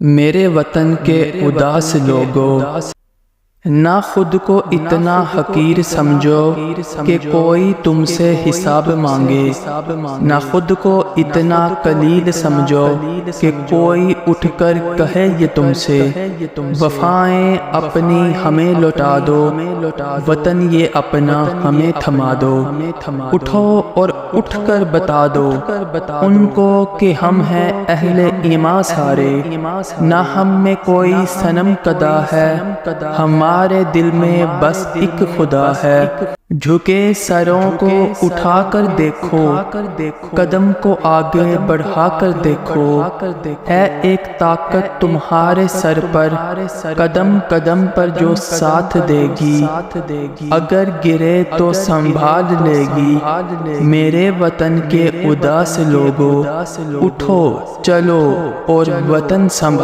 میرے وطن کے اداس لوگو، نہ خود کو اتنا حقیر سمجھو کہ کوئی تم سے حساب مانگے، نہ خود کو اتنا قلیل سمجھو کہ کوئی اٹھ کر کہے یہ تم سے وفائیں اپنی ہمیں لوٹا دو، وطن یہ اپنا ہمیں تھما دو۔ اٹھو اور اٹھ کر بتا دو ان کو کہ ہم ہیں اہل ایمان سارے، نہ ہم میں کوئی صنم کدا ہے، ہمارے دل میں بس ایک خدا ہے۔ جھکے سروں کو اٹھا کر دیکھو، قدم کو آگے بڑھا کر دیکھو، ہے ایک طاقت تمہارے سر پر، قدم قدم پر جو ساتھ دے گی، اگر گرے تو سنبھال لے گی۔ میرے وطن کے اداس لوگو، اٹھو چلو اور وطن سنبھالو۔